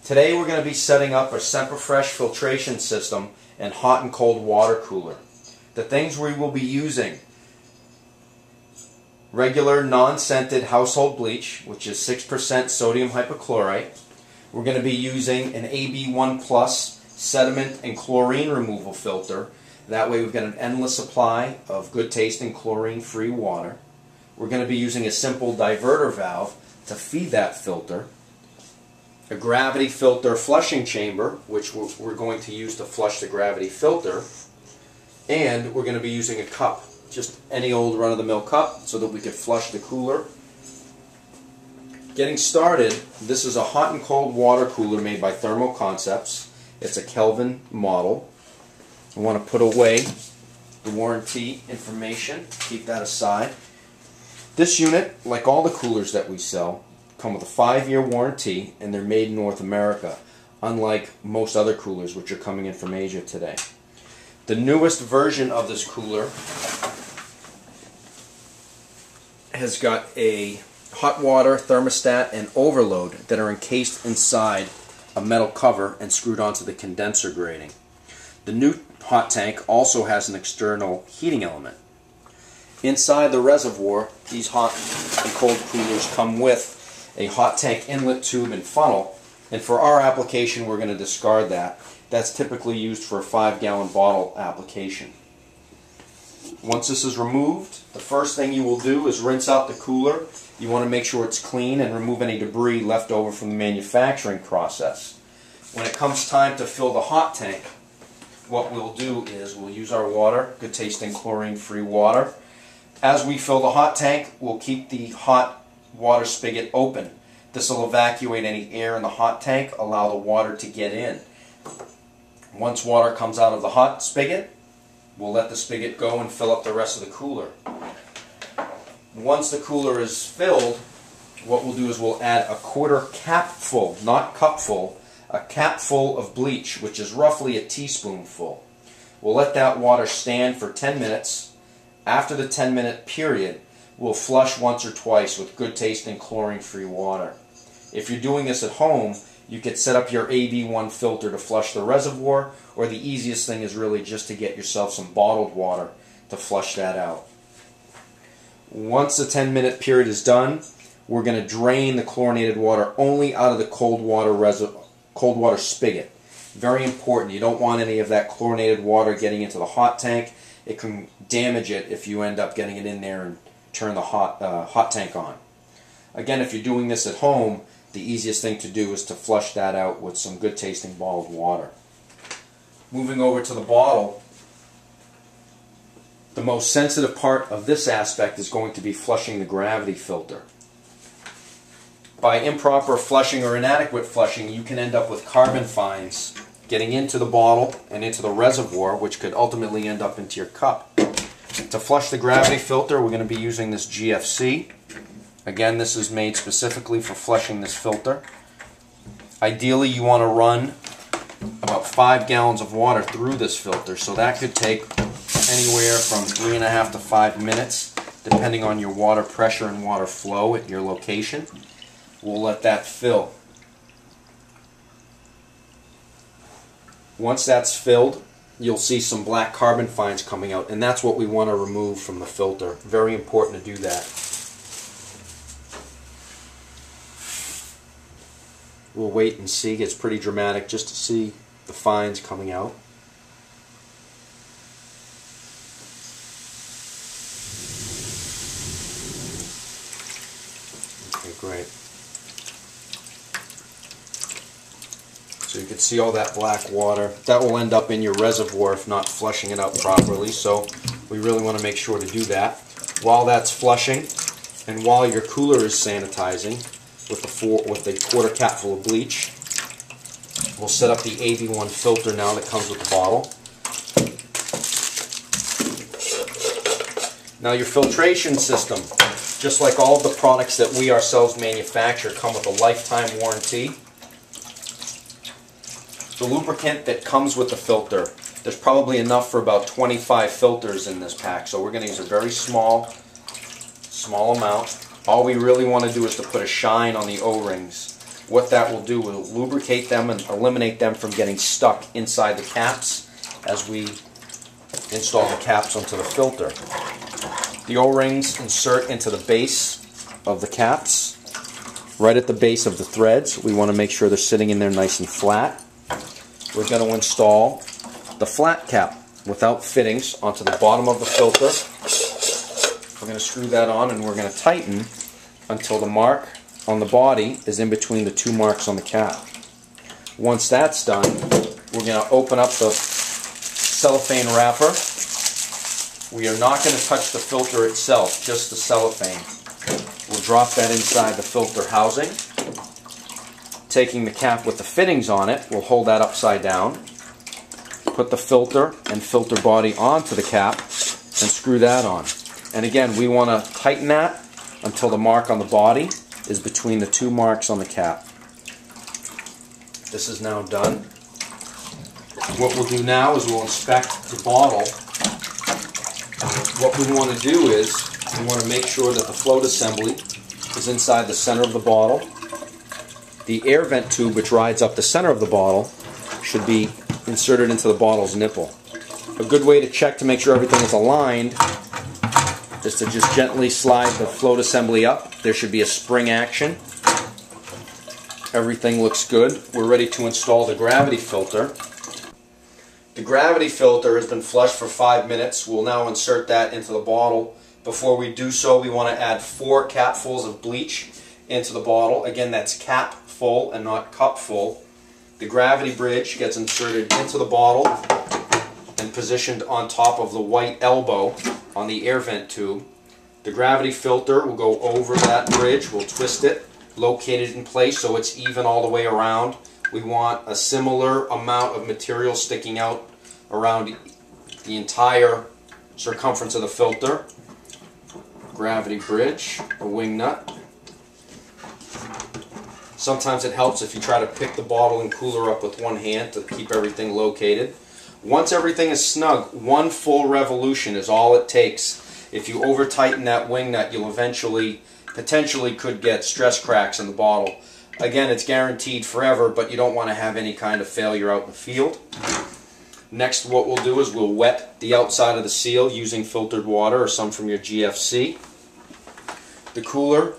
Today we're going to be setting up a Semperfresh filtration system and hot and cold water cooler. The things we will be using: regular non-scented household bleach, which is 6% sodium hypochlorite. We're going to be using an AB1 Plus sediment and chlorine removal filter. That way we've got an endless supply of good tasting chlorine-free water. We're going to be using a simple diverter valve to feed that filter. A gravity filter flushing chamber, which we're going to use to flush the gravity filter. And we're going to be using a cup, just any old run-of-the-mill cup, so that we could flush the cooler. Getting started, this is a hot and cold water cooler made by Thermo Concepts. It's a Kelvin model. I want to put away the warranty information, keep that aside. This unit, like all the coolers that we sell, come with a 5-year warranty, and they're made in North America, unlike most other coolers which are coming in from Asia today. The newest version of this cooler has got a hot water thermostat and overload that are encased inside a metal cover and screwed onto the condenser grating. The new hot tank also has an external heating element. Inside the reservoir, these hot and cold coolers come with a hot tank inlet tube and funnel, and for our application we're going to discard that. That's typically used for a 5-gallon bottle application. Once this is removed, the first thing you will do is rinse out the cooler. You want to make sure it's clean and remove any debris left over from the manufacturing process. When it comes time to fill the hot tank, what we'll do is we'll use our water, good tasting chlorine-free water. As we fill the hot tank, we'll keep the hot water spigot open. This will evacuate any air in the hot tank, allow the water to get in. Once water comes out of the hot spigot, we'll let the spigot go and fill up the rest of the cooler. Once the cooler is filled, what we'll do is we'll add a 1/4 capful, not cupful, a capful of bleach, which is roughly a teaspoonful. We'll let that water stand for 10 minutes. After the 10-minute period, we'll flush once or twice with good tasting chlorine-free water. If you're doing this at home, you could set up your AB1 filter to flush the reservoir, or the easiest thing is really just to get yourself some bottled water to flush that out. Once the 10-minute period is done, we're going to drain the chlorinated water only out of the cold water spigot. Very important. You don't want any of that chlorinated water getting into the hot tank. It can damage it if you end up getting it in there and turn the hot tank on. Again, if you're doing this at home, the easiest thing to do is to flush that out with some good tasting bottled water. Moving over to the bottle, the most sensitive part of this aspect is going to be flushing the gravity filter. By improper flushing or inadequate flushing, you can end up with carbon fines getting into the bottle and into the reservoir, which could ultimately end up into your cup. To flush the gravity filter, we're going to be using this GFC. Again, this is made specifically for flushing this filter. Ideally, you want to run about 5 gallons of water through this filter, so that could take anywhere from 3.5 to 5 minutes, depending on your water pressure and water flow at your location. We'll let that fill. Once that's filled, you'll see some black carbon fines coming out, and that's what we want to remove from the filter. Very important to do that. We'll wait and see. It's pretty dramatic just to see the fines coming out. Okay, great. So you can see all that black water. That will end up in your reservoir if not flushing it out properly, so we really want to make sure to do that. While that's flushing, and while your cooler is sanitizing with the 1/4 capful of bleach, we'll set up the AB1 filter now that comes with the bottle. Now your filtration system, just like all of the products that we ourselves manufacture, come with a lifetime warranty. The lubricant that comes with the filter, there's probably enough for about 25 filters in this pack, so we're going to use a very small amount. All we really want to do is to put a shine on the O-rings. What that will do will lubricate them and eliminate them from getting stuck inside the caps as we install the caps onto the filter. The O-rings insert into the base of the caps, right at the base of the threads. We want to make sure they're sitting in there nice and flat. We're going to install the flat cap without fittings onto the bottom of the filter. We're going to screw that on and we're going to tighten until the mark on the body is in between the two marks on the cap. Once that's done, we're going to open up the cellophane wrapper. We are not going to touch the filter itself, just the cellophane. We'll drop that inside the filter housing. Taking the cap with the fittings on it, we'll hold that upside down. Put the filter and filter body onto the cap and screw that on. And again, we want to tighten that until the mark on the body is between the two marks on the cap. This is now done. What we'll do now is we'll inspect the bottle. What we want to do is we want to make sure that the float assembly is inside the center of the bottle. The air vent tube, which rides up the center of the bottle, should be inserted into the bottle's nipple. A good way to check to make sure everything is aligned is to just gently slide the float assembly up. There should be a spring action. Everything looks good. We're ready to install the gravity filter. The gravity filter has been flushed for 5 minutes. We'll now insert that into the bottle. Before we do so, we want to add 4 capfuls of bleach into the bottle. Again, that's cap full and not cup full. The gravity bridge gets inserted into the bottle and positioned on top of the white elbow on the air vent tube. The gravity filter will go over that bridge. We'll twist it, locate it in place so it's even all the way around. We want a similar amount of material sticking out around the entire circumference of the filter. Gravity bridge, a wing nut. Sometimes it helps if you try to pick the bottle and cooler up with one hand to keep everything located. Once everything is snug, 1 full revolution is all it takes. If you over tighten that wing nut, you'll eventually, potentially could get stress cracks in the bottle. Again, it's guaranteed forever, but you don't want to have any kind of failure out in the field. Next, what we'll do is we'll wet the outside of the seal using filtered water or some from your GFC. The cooler,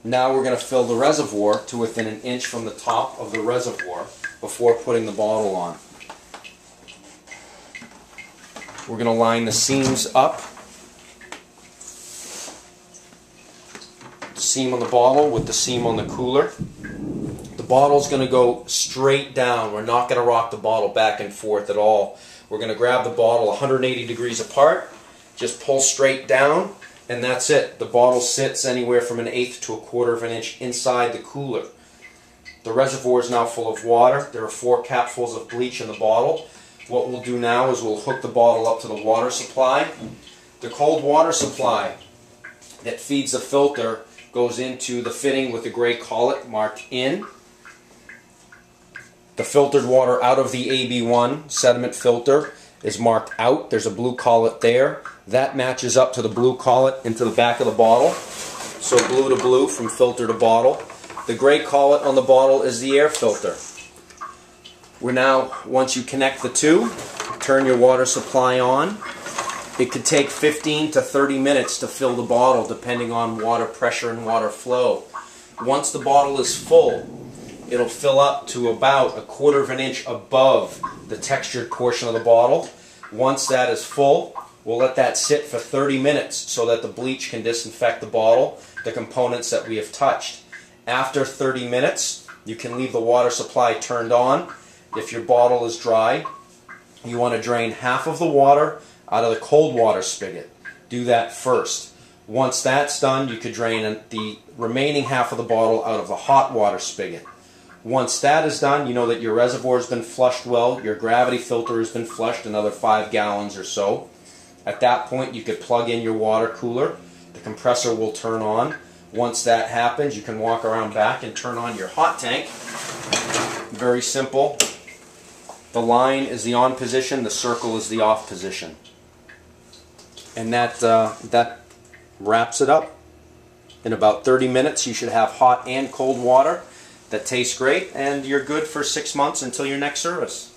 now we're going to fill the reservoir to within 1 inch from the top of the reservoir before putting the bottle on. We're going to line the seams up. The seam on the bottle with the seam on the cooler. The bottle's going to go straight down. We're not going to rock the bottle back and forth at all. We're going to grab the bottle 180 degrees apart, just pull straight down, and that's it. The bottle sits anywhere from 1/8 to 1/4 inch inside the cooler. The reservoir is now full of water. There are 4 capfuls of bleach in the bottle. What we'll do now is we'll hook the bottle up to the water supply. The cold water supply that feeds the filter goes into the fitting with the gray collet marked in. The filtered water out of the AB1 sediment filter is marked out. There's a blue collet there. That matches up to the blue collet into the back of the bottle. So blue to blue from filter to bottle. The gray collet on the bottle is the air filter. We're now, once you connect the two, turn your water supply on. It could take 15 to 30 minutes to fill the bottle depending on water pressure and water flow. Once the bottle is full, it'll fill up to about 1/4 inch above the textured portion of the bottle. Once that is full, we'll let that sit for 30 minutes so that the bleach can disinfect the bottle, the components that we have touched. After 30 minutes, you can leave the water supply turned on. If your bottle is dry, you want to drain half of the water out of the cold water spigot. Do that first. Once that's done, you could drain the remaining half of the bottle out of the hot water spigot. Once that is done, you know that your reservoir has been flushed well, your gravity filter has been flushed another 5 gallons or so. At that point, you could plug in your water cooler. The compressor will turn on. Once that happens, you can walk around back and turn on your hot tank. Very simple. The line is the on position, the circle is the off position. And that wraps it up. In about 30 minutes, you should have hot and cold water. that tastes great, and you're good for 6 months until your next service.